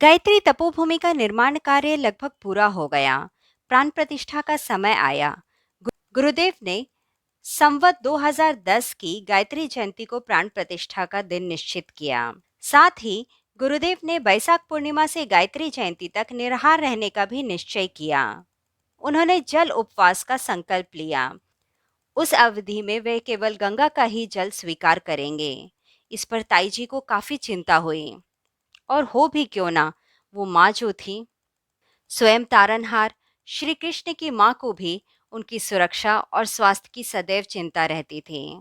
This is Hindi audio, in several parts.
गायत्री तपोभूमि का निर्माण कार्य लगभग पूरा हो गया। प्राण प्रतिष्ठा का समय आया। गुरुदेव ने संवत 2010 की गायत्री जयंती को प्राण प्रतिष्ठा का दिन निश्चित किया। साथ ही गुरुदेव ने बैसाख पूर्णिमा से गायत्री जयंती तक निराहार रहने का भी निश्चय किया। उन्होंने जल उपवास का संकल्प लिया। उस अवधि में वे केवल गंगा का ही जल स्वीकार करेंगे। इस पर ताई जी को काफी चिंता हुई। और हो भी क्यों ना, वो माँ जो थी, स्वयं तारनहार श्री कृष्ण की माँ को भी उनकी सुरक्षा और स्वास्थ्य की सदैव चिंता रहती थी।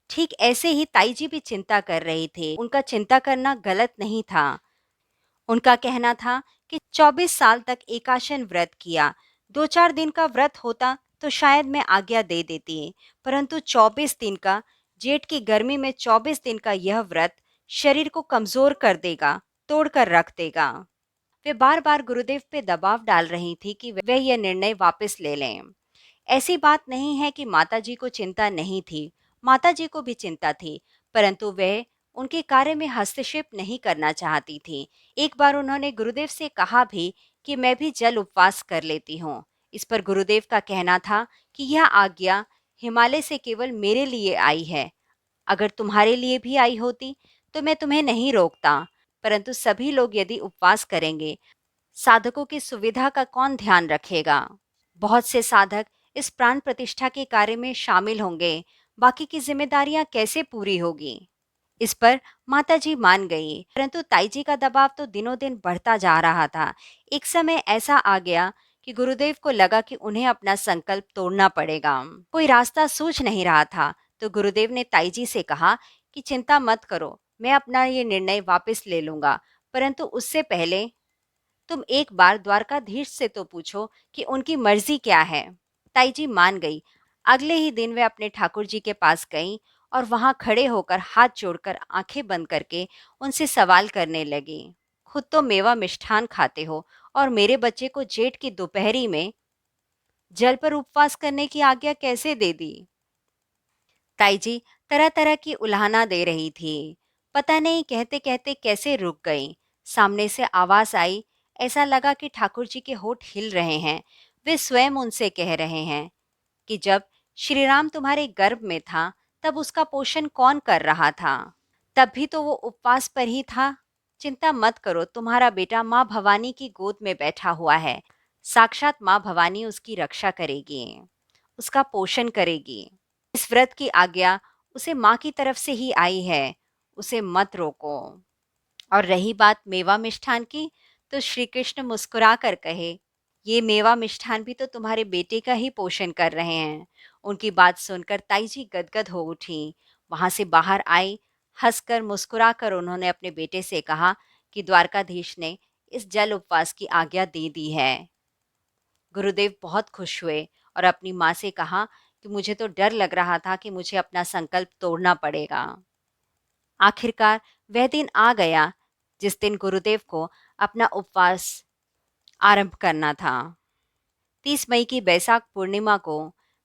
ठीक ऐसे ही ताई जी भी चिंता कर रही थी। उनका चिंता करना गलत नहीं था। उनका कहना था कि 24 साल तक एकाशन व्रत किया। 2-4 दिन का व्रत होता तो शायद मैं आज्ञा दे देती, परंतु 24 दिन का, जेठ की गर्मी में 24 दिन का यह व्रत शरीर को कमजोर कर देगा, तोड़ कर रख देगा। वे बार बार गुरुदेव पे दबाव डाल रही थी कि वे यह निर्णय वापस ले लें। ऐसी बात नहीं है कि माताजी को चिंता नहीं थी। माताजी को भी चिंता थी, परंतु वह उनके कार्य में हस्तक्षेप नहीं करना चाहती थी। एक बार उन्होंने गुरुदेव से कहा भी कि मैं भी जल उपवास कर लेती हूँ। इस पर गुरुदेव का कहना था कि यह आज्ञा हिमालय से केवल मेरे लिए आई है। अगर तुम्हारे लिए भी आई होती तो मैं तुम्हें नहीं रोकता, परंतु सभी लोग यदि उपवास करेंगे, साधकों की सुविधा का कौन ध्यान रखेगा? बहुत से साधक इस प्राण प्रतिष्ठा के कार्य में शामिल होंगे, बाकी की जिम्मेदारियां कैसे पूरी होगी? इस पर माताजी मान गई, परंतु ताईजी का दबाव तो दिनों दिन बढ़ता जा रहा था। एक समय ऐसा आ गया कि गुरुदेव को लगा कि उन्हें अपना संकल्प तोड़ना पड़ेगा। कोई रास्ता सूझ नहीं रहा था, तो गुरुदेव ने ताईजी से कहा कि चिंता मत करो, मैं अपना ये निर्णय वापस ले लूंगा, परंतु उससे पहले तुम एक बार द्वारकाधीश से तो पूछो कि उनकी मर्जी क्या है। ताई जी मान गई। अगले ही दिन वे अपने ठाकुर जी के पास गईं और वहां खड़े होकर हाथ जोड़कर आंखें बंद करके उनसे सवाल करने लगी। खुद तो मेवा मिष्ठान खाते हो और मेरे बच्चे को जेठ की दोपहरी में जल पर उपवास करने की आज्ञा कैसे दे दी? ताई जी तरह तरह की उल्हाना दे रही थी। पता नहीं कहते कहते कैसे रुक गई। सामने से आवाज आई। ऐसा लगा कि ठाकुर जी के होठ हिल रहे हैं। वे स्वयं उनसे कह रहे हैं कि जब श्री राम तुम्हारे गर्भ में था, तब उसका पोषण कौन कर रहा था? तब भी तो वो उपवास पर ही था। चिंता मत करो, तुम्हारा बेटा माँ भवानी की गोद में बैठा हुआ है। साक्षात माँ भवानी उसकी रक्षा करेगी, उसका पोषण करेगी। इस व्रत की आज्ञा उसे माँ की तरफ से ही आई है। उसे मत रोको। और रही बात मेवा मिष्ठान की, तो श्री कृष्ण मुस्कुरा कर कहे, ये मेवा मिष्ठान भी तो तुम्हारे बेटे का ही पोषण कर रहे हैं। उनकी बात सुनकर ताई जी गदगद हो उठी। वहां से बाहर आई। हंसकर मुस्कुराकर उन्होंने अपने बेटे से कहा कि द्वारकाधीश ने इस जल उपवास की आज्ञा दे दी है। गुरुदेव बहुत खुश हुए और अपनी माँ से कहा कि मुझे तो डर लग रहा था कि मुझे अपना संकल्प तोड़ना पड़ेगा। आखिरकार वह दिन आ गया जिस दिन गुरुदेव को अपना उपवास आरंभ करना था। 30 मई की बैसाख पूर्णिमा को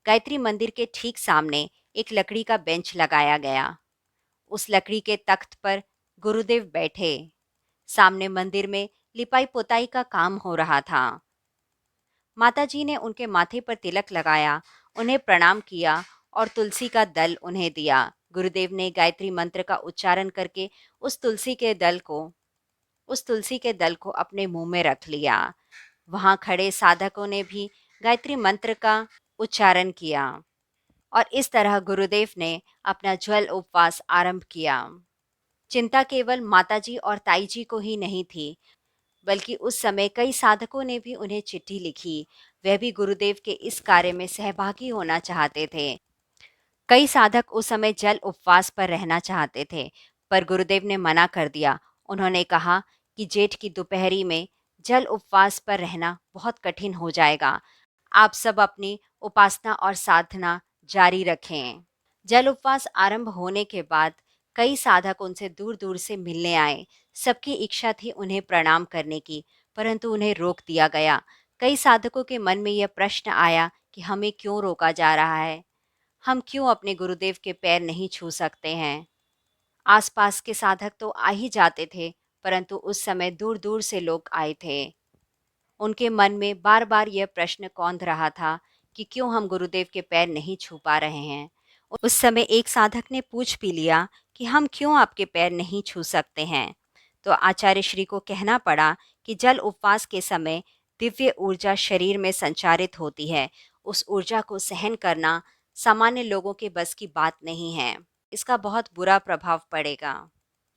गायत्री मंदिर के ठीक सामने एक लकड़ी का बेंच लगाया गया। उस लकड़ी के तख्त पर गुरुदेव बैठे। सामने मंदिर में लिपाई पोताई का काम हो रहा था। माताजी ने उनके माथे पर तिलक लगाया, उन्हें प्रणाम किया और तुलसी का दल उन्हें दिया। गुरुदेव ने गायत्री मंत्र का उच्चारण करके उस तुलसी के दल को अपने मुंह में रख लिया। वहां खड़े साधकों ने भी गायत्री मंत्र का उच्चारण किया और इस तरह गुरुदेव ने अपना ज्वल उपवास आरंभ किया। चिंता केवल माताजी और ताईजी को ही नहीं थी, बल्कि उस समय कई साधकों ने भी उन्हें चिट्ठी लिखी। वह भी गुरुदेव के इस कार्य में सहभागी होना चाहते थे। कई साधक उस समय जल उपवास पर रहना चाहते थे, पर गुरुदेव ने मना कर दिया। उन्होंने कहा कि जेठ की दोपहरी में जल उपवास पर रहना बहुत कठिन हो जाएगा। आप सब अपनी उपासना और साधना जारी रखें। जल उपवास आरंभ होने के बाद कई साधक उनसे दूर दूर से मिलने आए। सबकी इच्छा थी उन्हें प्रणाम करने की, परंतु उन्हें रोक दिया गया। कई साधकों के मन में यह प्रश्न आया कि हमें क्यों रोका जा रहा है? हम क्यों अपने गुरुदेव के पैर नहीं छू सकते हैं? आसपास के साधक तो आ ही जाते थे, परंतु उस समय दूर-दूर से लोग आए थे। उनके मन में बार-बार यह प्रश्न कौंध रहा था कि क्यों हम गुरुदेव के पैर नहीं छू पा रहे हैं। उस समय एक साधक ने पूछ भी लिया कि हम क्यों आपके पैर नहीं छू सकते हैं। तो आचार्य श्री को कहना पड़ा कि जल उपवास के समय दिव्य ऊर्जा शरीर में संचारित होती है। उस ऊर्जा को सहन करना सामान्य लोगों के बस की बात नहीं है। इसका बहुत बुरा प्रभाव पड़ेगा।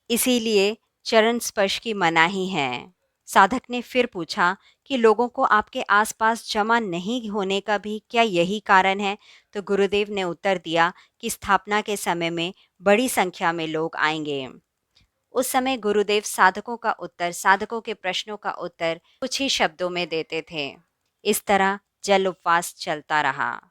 इसीलिए चरण स्पर्श की मनाही है। साधक ने फिर पूछा कि लोगों को आपके आसपास जमा नहीं होने का भी क्या यही कारण है? तो गुरुदेव ने उत्तर दिया कि स्थापना के समय में बड़ी संख्या में लोग आएंगे। उस समय गुरुदेव साधकों के प्रश्नों का उत्तर कुछ ही शब्दों में देते थे। इस तरह जल उपवास चलता रहा।